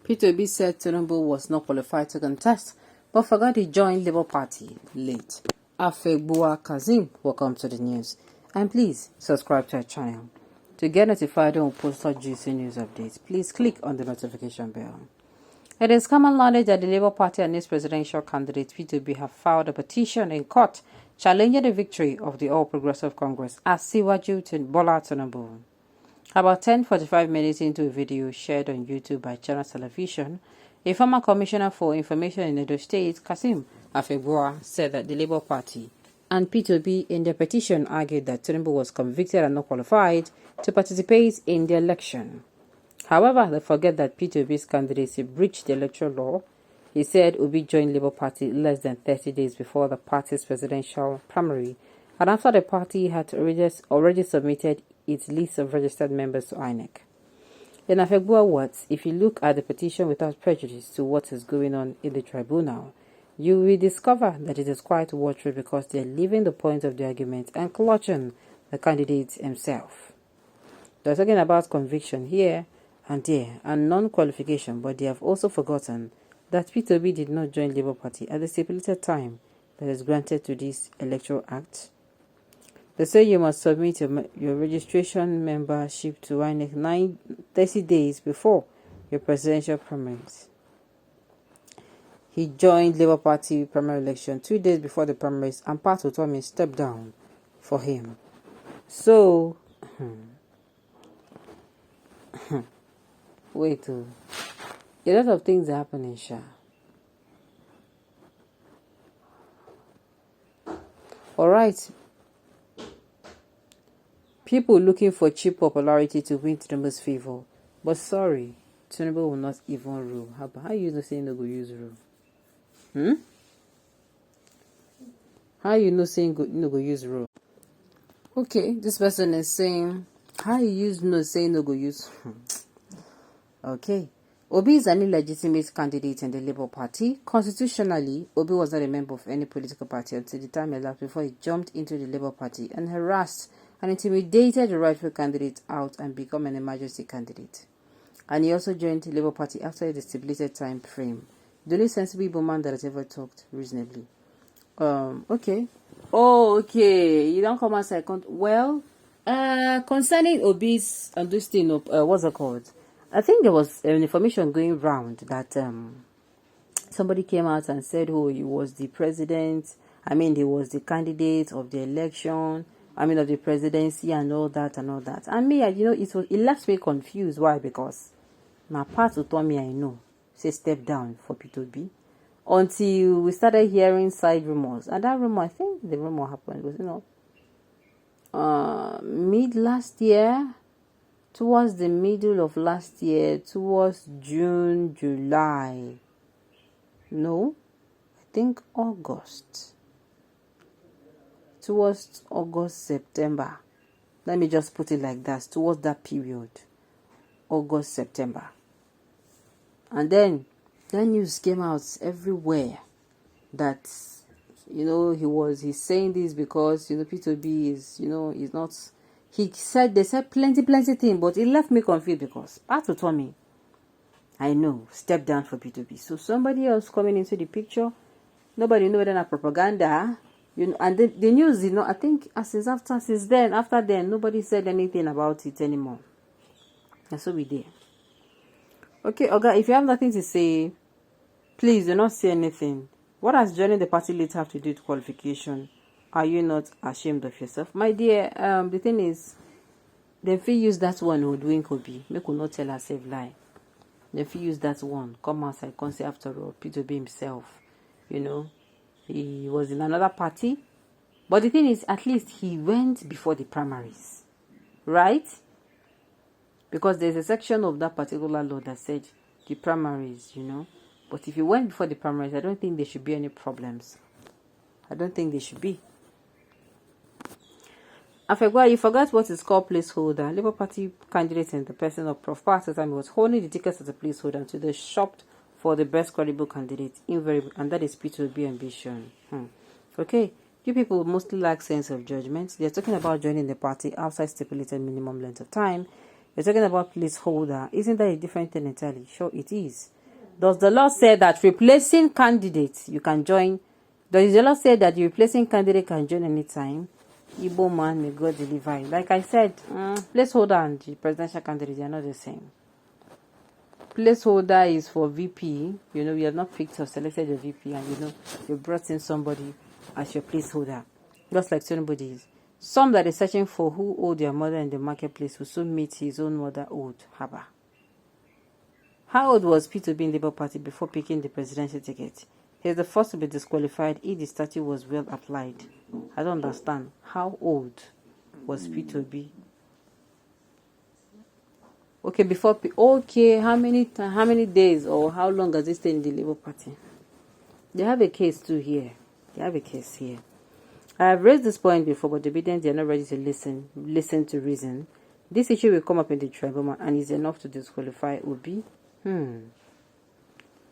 Partyp said Tinubu was not qualified to contest, but forgot he joined Labour Party late. Afegbua Kazim, welcome to the news. And please subscribe to our channel. To get notified when we post such juicy news updates, please click on the notification bell. It is common knowledge that the Labour Party and its presidential candidate Partyp have filed a petition in court challenging the victory of the All Progressive Congress as Siwaju Bola Tinubu. About 10:45 minutes into a video shared on YouTube by Channel Television, a former commissioner for information in Edo State, Kasim Afegbua, said that the Labour Party and Partyp in their petition argued that Tinubu was convicted and not qualified to participate in the election. However, they forget that Partyp's candidacy breached the electoral law. He said Obi joined Labour Party less than 30 days before the party's presidential primary, and after the party had already submitted its list of registered members to INEC. In Afegbua words, if you look at the petition without prejudice to what is going on in the tribunal, you will discover that it is quite watery because they are leaving the point of the argument and clutching the candidate himself. They are talking about conviction here and there and non-qualification, but they have also forgotten that Partyp did not join Labour Party at the stipulated time that is granted to this Electoral Act. They say you must submit your registration membership to INEC 30 days before your presidential primaries. He joined Labour Party primary election 2 days before the primaries, and Partyp stepped down for him. So, wait, a lot of things are happening, Sha. Alright. People looking for cheap popularity to win Tinubu's favor. But sorry, Tinubu will not even rule. How you know saying no go use rule? How you know saying no go use rule? Okay, this person is saying, how you use no saying no go use? Okay. Obi is an illegitimate candidate in the Labour Party. Constitutionally, Obi was not a member of any political party until the time elapsed before he jumped into the Labour Party and harassed and intimidated the rightful candidate out and become an emergency candidate. And he also joined the Labour Party after the stipulated time frame. The only sensible Igbo man that has ever talked reasonably. Okay. Oh, okay. You don't come as I can't. Well, concerning Obi's and this thing, what's it called? I think there was information going round that somebody came out and said, oh, he was the president. I mean, he was the candidate of the election. I mean, of the presidency and all that and all that. And me, it left me confused. Why? Because my part of Tommy, I know, say step down for Partyp until we started hearing side rumors. And that rumor, I think the rumor happened was, mid last year, towards the middle of last year, towards June, July. No, I think August. Towards August, September. Let me just put it like that. Towards that period. August, September. And then that news came out everywhere that, he's saying this because, Partyp is, is not, they said plenty things, but it left me confused because Partyp told me, I know, step down for Partyp. So somebody else coming into the picture, nobody know whether it's propaganda. And the news, I think since then, after then, nobody said anything about it anymore. And so we did. Okay, Oga, if you have nothing to say, please do not say anything. What has joining the party late have to do with qualification? Are you not ashamed of yourself? My dear, the thing is, they feel use that one who doing Obi. Make we not tell herself lie. They feel use that one. Come outside, come say after all, Partyp himself, he was in another party. But the thing is, at least he went before the primaries. Right? Because there's a section of that particular law that said the primaries, But if you went before the primaries, I don't think there should be any problems. I don't think there should be. Afegbua, you forgot what is called placeholder. Labour Party candidate in the person of Prof. Partyp was holding the tickets as a placeholder until they shopped for the best credible candidate, invariable, and that is Partyp ambition. Okay, you people mostly lack sense of judgment. They're talking about joining the party outside stipulated minimum length of time. You're talking about placeholder. Isn't that a different thing entirely? Sure, it is. Does the law say that replacing candidates you can join? Does the law say that the replacing candidate can join anytime? Igbo man, may God deliver you. Like I said, placeholder and the presidential candidate, they are not the same. Placeholder is for VP. You know, you have not picked or selected a VP, and you know you brought in somebody as your placeholder, just like Tinubu is. Some that is searching for who owed their mother in the marketplace will soon meet his own mother owed. Haba. How old was P2B in Labour Party before picking the presidential ticket? He is the first to be disqualified if the statute was well applied. I don't understand. How old was P2B? Okay, how many days or how long has he stayed in the Labour Party? They have a case too here. They have a case here. I have raised this point before, but the obedience they are not ready to listen to reason. This issue will come up in the tribunal and is enough to disqualify Obi.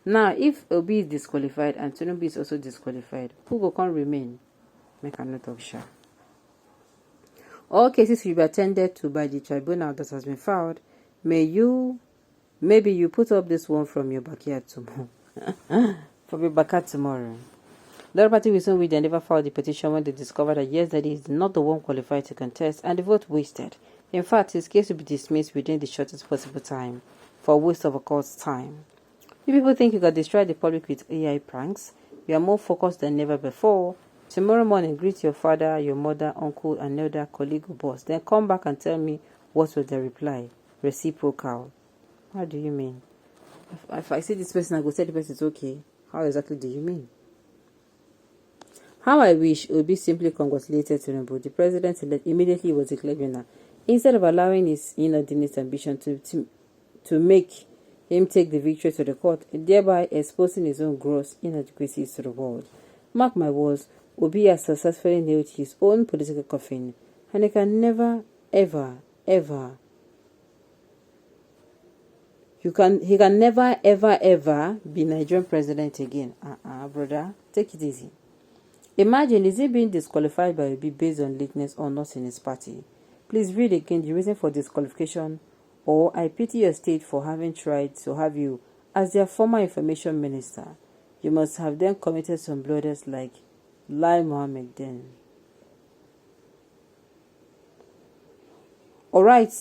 Now, if Obi is disqualified and Tinubu is also disqualified, who will come remain? Make a note of sure. All cases will be attended to by the tribunal that has been filed. Maybe you put up this one from your backyard tomorrow. From your backyard tomorrow. The other party will soon they never filed the petition when they discovered that yes, that he is not the one qualified to contest and the vote wasted. In fact, his case will be dismissed within the shortest possible time for waste of a court's time. You people think you can destroy the public with AI pranks? You are more focused than ever before. Tomorrow morning, greet your father, your mother, uncle, and elder colleague or boss. Then come back and tell me what was the reply. Reciprocal. How do you mean? If I see this person, I go tell the person it's okay. How exactly do you mean? How I wish Obi simply congratulated Tinubu. The president immediately was declared winner. Instead of allowing his inordinate ambition to make him take the victory to the court, thereby exposing his own gross inadequacies to the world. Mark my words, Obi has successfully nailed his own political coffin, and he can never, ever, ever he can never, ever, ever be Nigerian president again. Brother, take it easy. Imagine, is he being disqualified by Obi based on lateness or not in his party? Please read again the reason for disqualification, or I pity your state for having tried to have you as their former information minister. You must have then committed some blunders like Lai Mohammed then. Alright.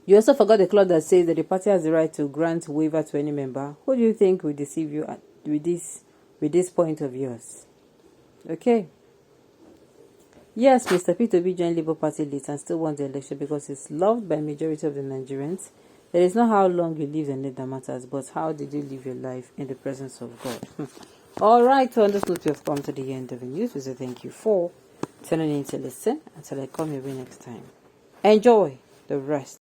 You also forgot the clause that says that the party has the right to grant waiver to any member. Who do you think will deceive you with this point of yours? Okay. Yes, Mr. P2B joined Labour Party late and still won the election because he's loved by majority of the Nigerians. It is not how long you live in it that matters, but how did you live your life in the presence of God. Alright, on this note, we have come to the end of the news. We say thank you for tuning in to listen. Until I come your way next time. Enjoy the rest